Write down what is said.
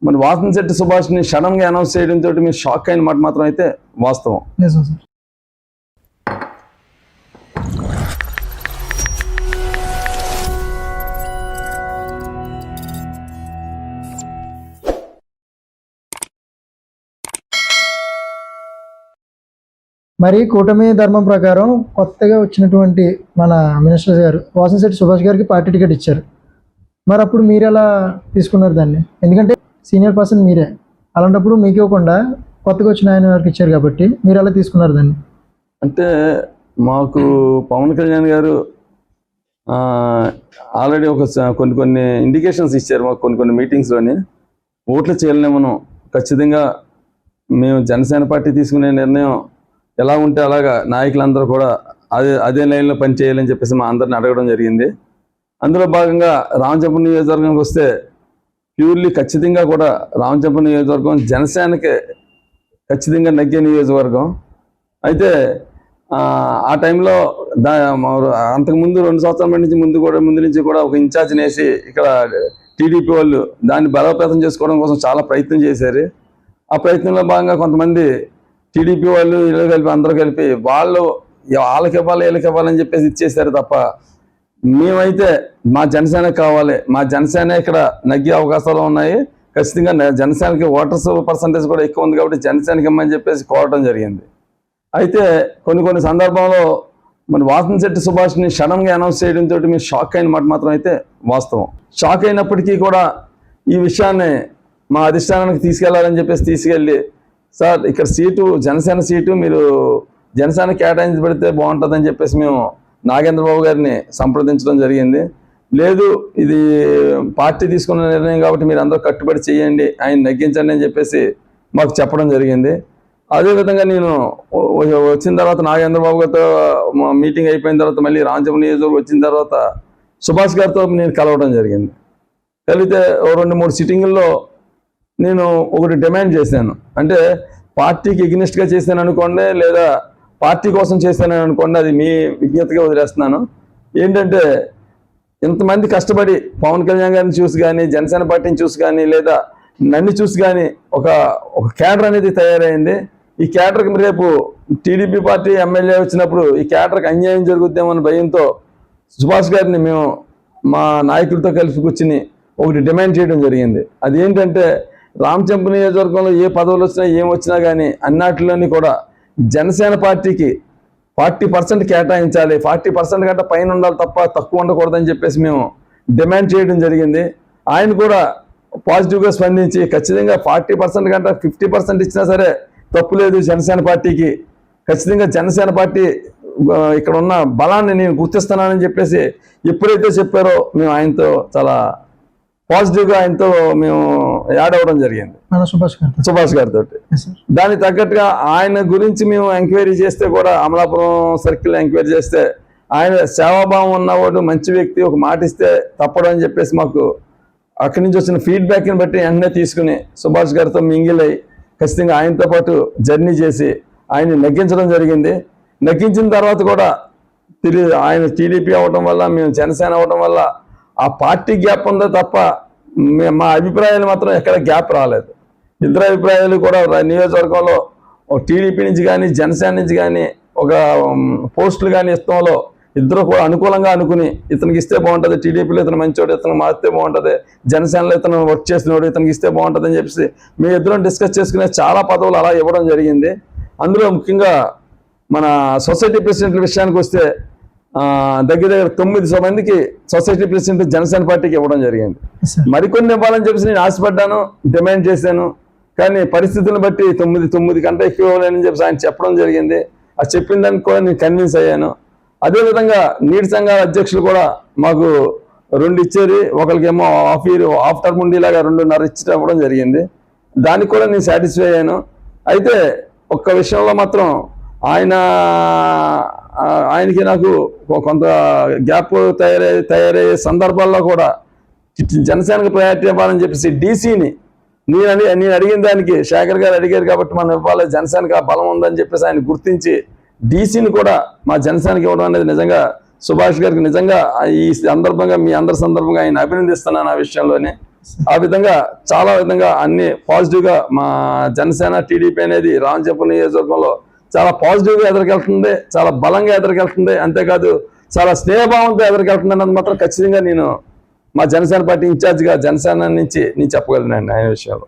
మరి వాసనశెట్టి సుభాష్ని సడన్గా అనౌన్స్ చేయడంతో మీరు షాక్ అయిన మాట మాత్రం అయితే వాస్తవం. నిజం సార్. మరి కూటమి ధర్మం ప్రకారం కొత్తగా వచ్చినటువంటి మన మినిస్టర్ గారు వాసనశెట్టి సుభాష్ గారికి పార్టీ టికెట్ ఇచ్చారు. మరి అప్పుడు మీరు ఎలా తీసుకున్నారు దాన్ని? ఎందుకంటే సీనియర్ పర్సన్ మీరే, అలాంటప్పుడు మీకు ఇవ్వకుండా కొత్తగా వచ్చిన ఆయన వారికి ఇచ్చారు కాబట్టి మీరు ఎలా తీసుకున్నారు దాన్ని? అంటే మాకు పవన్ కళ్యాణ్ గారు ఆల్రెడీ కొన్ని ఇండికేషన్స్ ఇచ్చారు మాకు కొన్ని మీటింగ్స్లోని. ఓట్లు చేయలేమను ఖచ్చితంగా మేము జనసేన పార్టీ తీసుకునే నిర్ణయం ఎలా ఉంటే అలాగా నాయకులందరూ కూడా అదే లైన్లో పనిచేయాలని చెప్పేసి మా అందరిని అడగడం జరిగింది. అందులో భాగంగా రామచంద్రపురం నియోజకవర్గానికి వస్తే ప్యూర్లీ ఖచ్చితంగా కూడా రామచంద్రపురం నియోజకవర్గం జనసేనకే ఖచ్చితంగా నగ్గే నియోజకవర్గం. అయితే ఆ టైంలో అంతకుముందు 2 సంవత్సరాల నుంచి ముందు నుంచి కూడా ఒక ఇన్ఛార్జ్ని వేసి ఇక్కడ టీడీపీ వాళ్ళు దాన్ని బలోపేతం చేసుకోవడం కోసం చాలా ప్రయత్నం చేశారు. ఆ ప్రయత్నంలో భాగంగా కొంతమంది టీడీపీ వాళ్ళు వీళ్ళు కలిపి అందరూ కలిపి వాళ్ళకి ఇవ్వాలని చెప్పేసి ఇచ్చేసారు తప్ప మేమైతే మా జనసేనకి కావాలి, మా జనసేన ఇక్కడ నగ్గే అవకాశాలు ఉన్నాయి, ఖచ్చితంగా జనసేనకి ఓటర్స్ పర్సంటేజ్ కూడా ఎక్కువ ఉంది కాబట్టి జనసేనకి ఇమ్మని చెప్పేసి కోరటం జరిగింది. అయితే కొన్ని సందర్భంలో మరి వాసనశెట్టి సుభాష్ని సడన్గా అనౌన్స్ చేయడంతో మీరు షాక్ అయిన మాట మాత్రం అయితే వాస్తవం. షాక్ అయినప్పటికీ కూడా ఈ విషయాన్ని మా అధిష్టానానికి తీసుకెళ్లాలని చెప్పేసి తీసుకెళ్ళి, సార్ ఇక్కడ జనసేన సీటు మీరు జనసేన కేటాయించబడితే బాగుంటుందని చెప్పేసి మేము నాగేంద్రబాబు గారిని సంప్రదించడం జరిగింది. లేదు ఇది పార్టీ తీసుకున్న నిర్ణయం కాబట్టి మీరు అందరూ కట్టుబడి చేయండి, ఆయన నగ్గించండి అని చెప్పేసి మాకు చెప్పడం జరిగింది. అదేవిధంగా నేను వచ్చిన తర్వాత నాగేంద్రబాబు గారితో మీటింగ్ అయిపోయిన తర్వాత మళ్ళీ రామచంద్రపురం నియోజకవర్గం వచ్చిన తర్వాత సుభాష్ గారితో నేను కలవడం జరిగింది. కలిగితే 2-3 సిట్టింగుల్లో నేను ఒకటి డిమాండ్ చేశాను. అంటే పార్టీకి ఎగ్నిస్ట్గా చేశాను అనుకోండి, లేదా పార్టీ కోసం చేశాను అనుకోండి, అది మీ విజ్ఞతగా వదిలేస్తున్నాను. ఏంటంటే ఇంతమంది కష్టపడి పవన్ కళ్యాణ్ గారిని చూసి కానీ, జనసేన పార్టీని చూసి కానీ, లేదా నన్ను చూసి కానీ ఒక క్యాడర్ అనేది తయారైంది. ఈ క్యాడర్కి రేపు టీడీపీ పార్టీ ఎమ్మెల్యే వచ్చినప్పుడు ఈ క్యాడర్కి అన్యాయం జరుగుద్దామన్న భయంతో సుభాష్ గారిని మేము మా నాయకులతో కలిసి కూర్చుని ఒకటి డిమాండ్ చేయడం జరిగింది. అది ఏంటంటే రామచంద్రపురం నియోజకవర్గంలో ఏ పదవులు వచ్చినా ఏమొచ్చినా కానీ అన్నిటిలోని కూడా జనసేన పార్టీకి 40% కేటాయించాలి, 40% కంటే పైన ఉండాలి తప్ప తక్కువ ఉండకూడదని చెప్పేసి మేము డిమాండ్ చేయడం జరిగింది. ఆయన కూడా పాజిటివ్గా స్పందించి ఖచ్చితంగా 40% కంటే 50% ఇచ్చినా సరే తప్పు లేదు, జనసేన పార్టీకి ఖచ్చితంగా జనసేన పార్టీ ఇక్కడ ఉన్న బలాన్ని నేను గుర్తిస్తున్నానని చెప్పేసి ఎప్పుడైతే చెప్పారో మేము ఆయనతో చాలా పాజిటివ్గా ఆయనతో మేము యాడ్ అవ్వడం జరిగింది, సుభాష్ గారితో. దానికి తగ్గట్టుగా ఆయన గురించి మేము ఎంక్వైరీ చేస్తే కూడా అమలాపురం సర్కిల్ ఎంక్వైరీ చేస్తే ఆయన సేవాభావం ఉన్నవాడు, మంచి వ్యక్తి, ఒక మాట ఇస్తే తప్పడం అని చెప్పేసి మాకు అక్కడి నుంచి వచ్చిన ఫీడ్బ్యాక్ని బట్టి వెంటనే తీసుకుని సుభాష్ గారితో మింగిల్ అయ్యి ఖచ్చితంగా ఆయనతో పాటు జర్నీ చేసి ఆయన్ని నెగ్గించడం జరిగింది. నెగ్గించిన తర్వాత కూడా ఆయన టీడీపీ అవ్వడం వల్ల మేము జనసేన అవ్వడం వల్ల ఆ పార్టీ గ్యాప్ ఉందో తప్ప మా అభిప్రాయాలు మాత్రం ఎక్కడ గ్యాప్ రాలేదు. ఇద్దరు అభిప్రాయాలు కూడా నియోజకవర్గంలో టీడీపీ నుంచి కానీ జనసేన నుంచి కానీ ఒక పోస్టులు కానీ ఇష్టంలో ఇద్దరు కూడా అనుకూలంగా అనుకుని ఇతనికి ఇస్తే బాగుంటుంది, టీడీపీలో ఇతను మంచోడు, ఇతను మారితే బాగుంటుంది, జనసేనలో ఇతను వర్క్ చేసినోడు ఇతనికి ఇస్తే బాగుంటుంది అని చెప్పేసి మీ ఇద్దరం డిస్కస్ చేసుకునే చాలా పదవులు అలా ఇవ్వడం జరిగింది. అందులో ముఖ్యంగా మన సొసైటీ ప్రెసిడెంట్ల విషయానికి వస్తే దగ్గర 9 మందికి సొసైటీ ప్రెసిడెంట్ జనసేన పార్టీకి ఇవ్వడం జరిగింది. మరికొన్ని ఇవ్వాలని చెప్పేసి నేను ఆశపడ్డాను, డిమాండ్ చేశాను. కానీ పరిస్థితులను బట్టి 9 కంటే ఎక్కువ ఇవ్వలేని చెప్పేసి ఆయన చెప్పడం జరిగింది. అది చెప్పిన దానికి కూడా నేను కన్విన్స్ అయ్యాను. అదేవిధంగా నీటి సంఘాల అధ్యక్షులు కూడా మాకు 2 ఇచ్చారు, ఒకరికేమో హాఫ్ టర్మ్ ఉండేలాగా 2.5 ఇవ్వడం జరిగింది. దానికి కూడా నేను సాటిస్ఫై అయ్యాను. అయితే ఒక్క విషయంలో మాత్రం ఆయనకి నాకు కొంత గ్యాప్ తయారయ్యే సందర్భాల్లో కూడా జనసేనకు ప్రయారిటీ ఇవ్వాలని చెప్పేసి డీసీని నేను అడిగిన దానికి శేఖర్ గారు అడిగారు కాబట్టి మనం ఇవ్వాలి, జనసేనకి ఆ బలం ఉందని చెప్పేసి ఆయన గుర్తించి డీసీని కూడా మా జనసేనకి ఇవ్వడం అనేది నిజంగా సుభాష్ గారికి నిజంగా ఈ సందర్భంగా మీ అందరి సందర్భంగా ఆయన అభినందిస్తున్నాను ఆ విషయంలోనే. ఆ విధంగా చాలా విధంగా అన్ని పాజిటివ్గా మా జనసేన టీడీపీ అనేది రామచంద్రపురం నియోజకవర్గంలో చాలా పాజిటివ్గా ఎదురుకెళ్తుంది, చాలా బలంగా ఎదురుకెళ్తుంది. అంతేకాదు చాలా స్నేహభావంతో ఎదురుకెళ్తుంది అన్నది మాత్రం ఖచ్చితంగా నేను మా జనసేన పార్టీ ఇన్ఛార్జిగా జనసేన నుంచి నేను చెప్పగలను ఆయన విషయంలో.